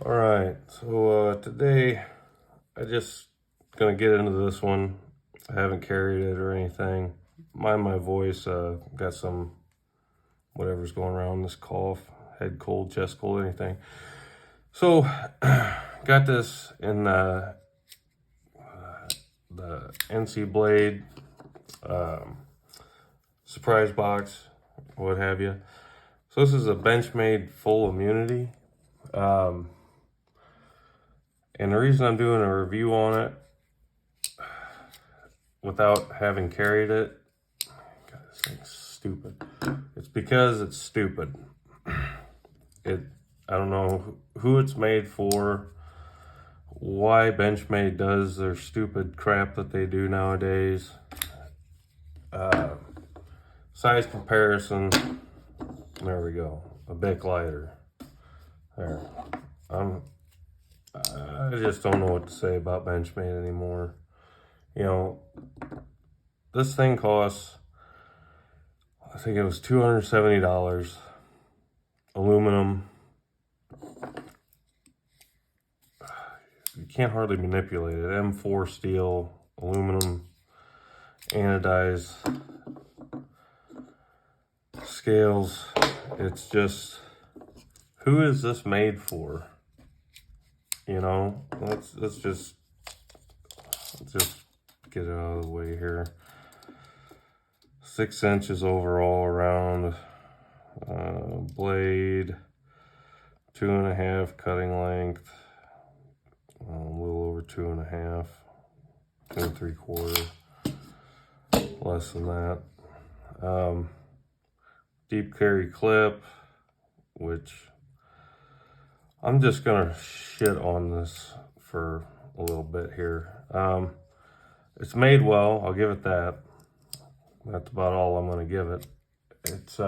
All right, so today I just gonna get into this one. I haven't carried it or anything. Mind my voice, got some whatever's going around, this cough, head cold, chest cold, anything. So got this in the NC Blade surprise box, what have you. So this is a Benchmade full immunity. And the reason I'm doing a review on it without having carried it, God, this thing's stupid. It's because it's stupid. I don't know who it's made for, why Benchmade does their stupid crap that they do nowadays. Size comparison, there we go, a Bic lighter. There. I just don't know what to say about Benchmade anymore. You know, this thing costs, I think it was $270. Aluminum. You can't hardly manipulate it. M4 steel, aluminum, anodized scales. It's just, who is this made for? You know, let's just get it out of the way here. 6 inches overall around, blade, 2.5 cutting length, a little over 2.5, 2 3/4, less than that. Deep carry clip, which I'm just gonna shit on this for a little bit here. It's made well, I'll give it that. That's about all I'm gonna give it. It's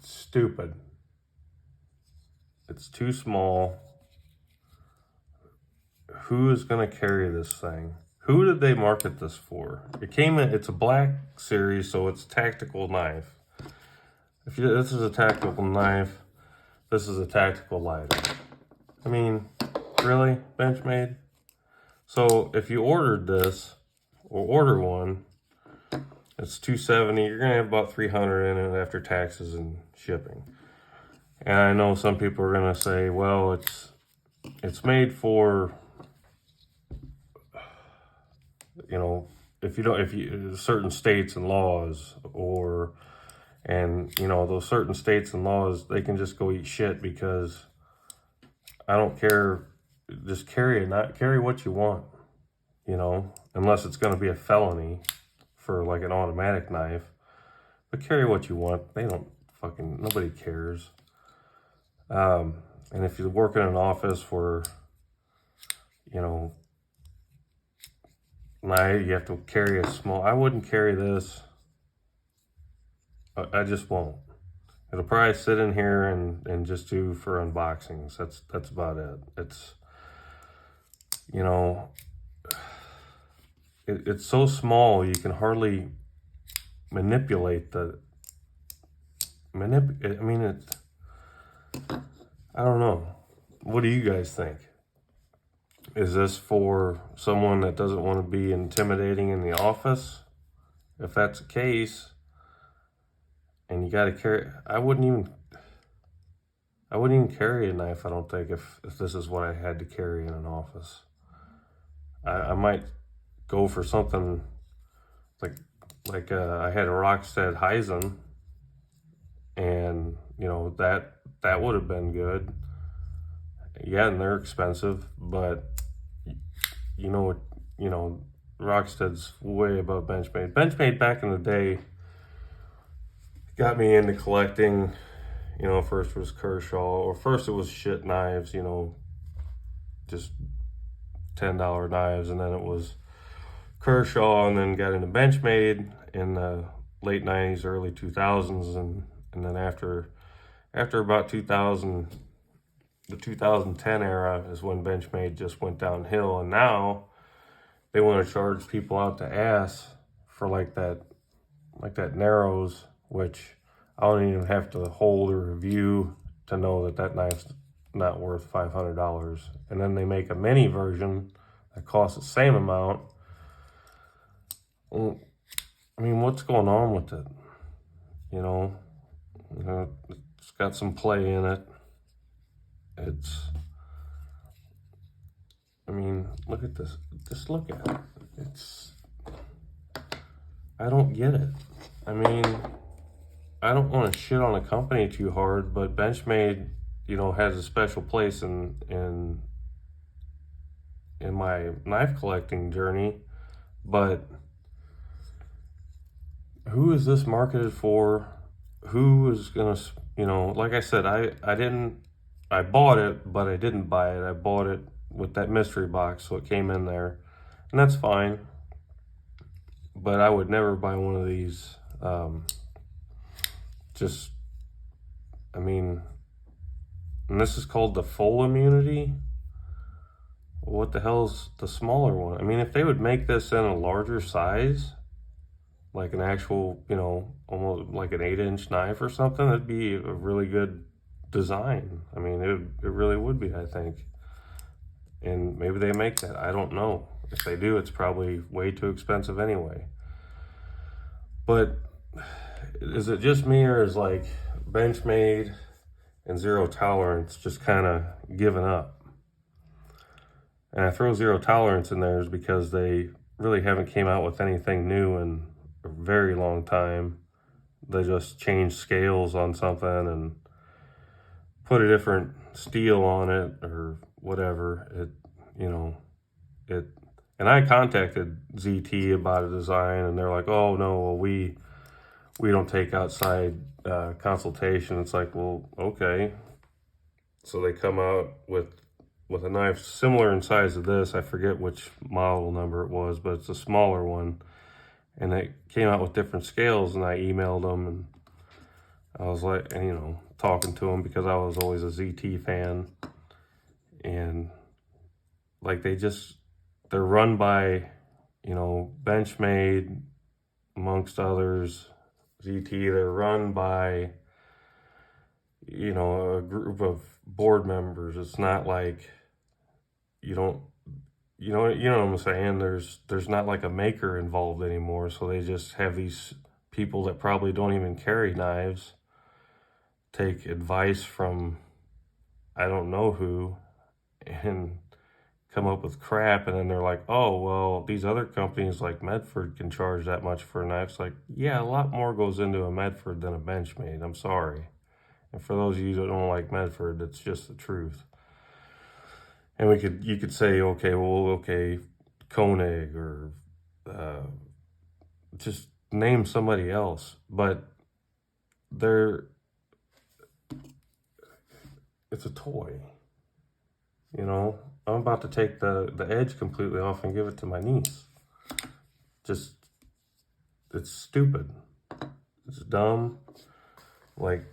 stupid. It's too small. Who is gonna carry this thing? Who did they market this for? It's a black series, so it's tactical knife. This is a tactical knife, this is a tactical lighter. I mean, really, Benchmade? So if you ordered this, or order one, it's $270. You're gonna have about $300 in it after taxes and shipping. And I know some people are gonna say, well, it's made for, you know, if you certain states and laws, and you know, those certain states and laws, they can just go eat shit, because I don't care. Just carry it, not carry what you want, you know, unless it's going to be a felony for like an automatic knife. But carry what you want. Nobody cares. And if you work in an office where, you know, you have to carry I wouldn't carry this. I just won't. It'll probably sit in here and just do for unboxings. That's about it. It's, you know, it's so small you can hardly manipulate I mean, I don't know. What do you guys think? Is this for someone that doesn't want to be intimidating in the office? If that's the case, and you got to carry, I wouldn't even carry a knife, I don't think, if this is what I had to carry in an office. I might go for something like I had a Rockstead Heisen, and you know, that would have been good. Yeah, and they're expensive, but you know, Rockstead's way above Benchmade. Benchmade back in the day got me into collecting. You know, first was Kershaw, or first it was shit knives, you know, just $10 knives, and then it was Kershaw, and then got into Benchmade in the late 90s, early 2000s, and then after about 2000, the 2010 era is when Benchmade just went downhill, and now they want to charge people out the ass for like that Narrows, which I don't even have to hold a review to know that knife's not worth $500. And then they make a mini version that costs the same amount. Well, I mean, what's going on with it? You know, it's got some play in it. I mean, look at this. Just look at it. I don't get it. I mean, I don't want to shit on a company too hard, but Benchmade, has a special place in my knife collecting journey. But who is this marketed for? Who is gonna, like I said, I bought it, but I didn't buy it. I bought it with that mystery box, so it came in there, and that's fine. But I would never buy one of these. And this is called the full immunity. What the hell's the smaller one? I mean, if they would make this in a larger size, like an actual, almost like an 8-inch knife or something, that'd be a really good design. I mean, it really would be, I think. And maybe they make that. I don't know. If they do, it's probably way too expensive anyway. But is it just me, or is like Benchmade and Zero Tolerance just kind of giving up? And I throw Zero Tolerance in there is because they really haven't came out with anything new in a very long time. They just changed scales on something and put a different steel on it or whatever. And I contacted ZT about a design, and they're like, "Oh no, well, we don't take outside consultation." It's like, well, okay. So they come out with a knife similar in size to this. I forget which model number it was, but it's a smaller one. And they came out with different scales, and I emailed them, and I was like, talking to them because I was always a ZT fan. And like they're run by, Benchmade, amongst others, ZT. They're run by, a group of board members. It's not like you know what I'm saying? There's not like a maker involved anymore. So they just have these people that probably don't even carry knives take advice from I don't know who and come up with crap, and then they're like, oh, well, these other companies like Medford can charge that much for a knife. It's like, yeah, a lot more goes into a Medford than a Benchmade. I'm sorry. And for those of you that don't like Medford, that's just the truth. And you could say, okay, Koenig, or just name somebody else. But it's a toy. I'm about to take the edge completely off and give it to my niece. It's stupid. It's dumb. Like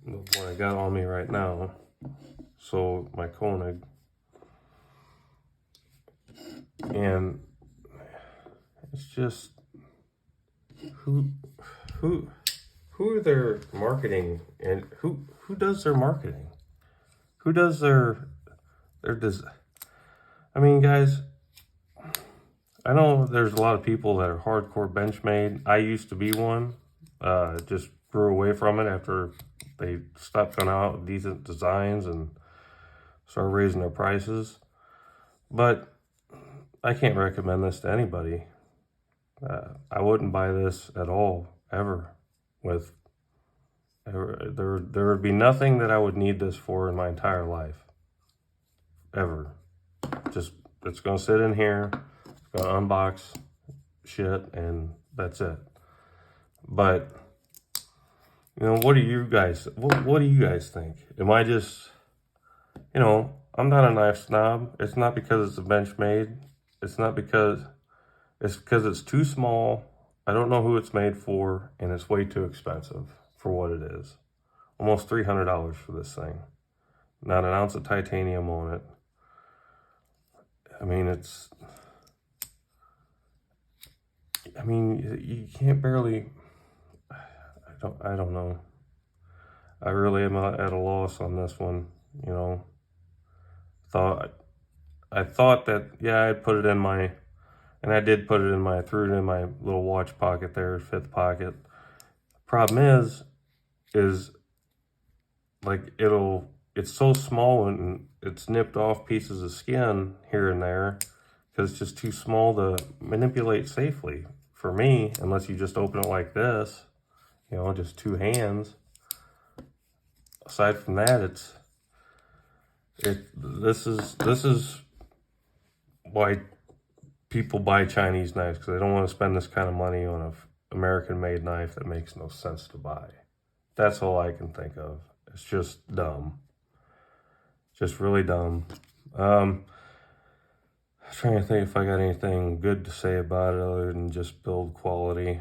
what I got on me right now. So my Koenig. And it's just who are their marketing, and who does their marketing? Who does their I mean, guys, I know there's a lot of people that are hardcore Benchmade. I used to be one. Just grew away from it after they stopped coming out with decent designs and started raising their prices. But I can't recommend this to anybody. I wouldn't buy this at all, ever. There would be nothing that I would need this for in my entire life, ever. Just, it's gonna sit in here, it's gonna unbox shit, and that's it. But what do you guys think? Am I just, I'm not a knife snob. It's not because it's a Benchmade. It's because it's too small. I don't know who it's made for, and it's way too expensive for what it is. Almost $300 for this thing. Not an ounce of titanium on it. I mean, you can't barely, I don't know. I really am at a loss on this one. You know, I thought that, yeah, I'd put it in my, and I did put it in my, threw it in my little watch pocket there, fifth pocket. Problem is like it's so small and it's nipped off pieces of skin here and there because it's just too small to manipulate safely for me, unless you just open it like this, you know, just two hands. Aside from that, this is why people buy Chinese knives, because they don't want to spend this kind of money on an American-made knife that makes no sense to buy. That's all I can think of. It's just dumb. Just really dumb. I'm trying to think if I got anything good to say about it other than just build quality.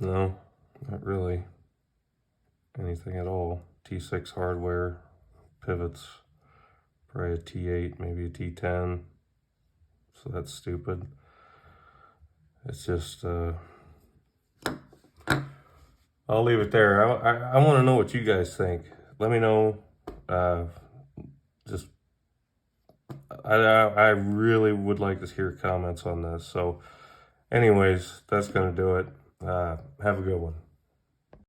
No, not really anything at all. T6 hardware, pivots, probably a T8, maybe a T10. So that's stupid. It's just, I'll leave it there. I want to know what you guys think. Let me know. Just, I really would like to hear comments on this. So anyways, that's going to do it. Have a good one.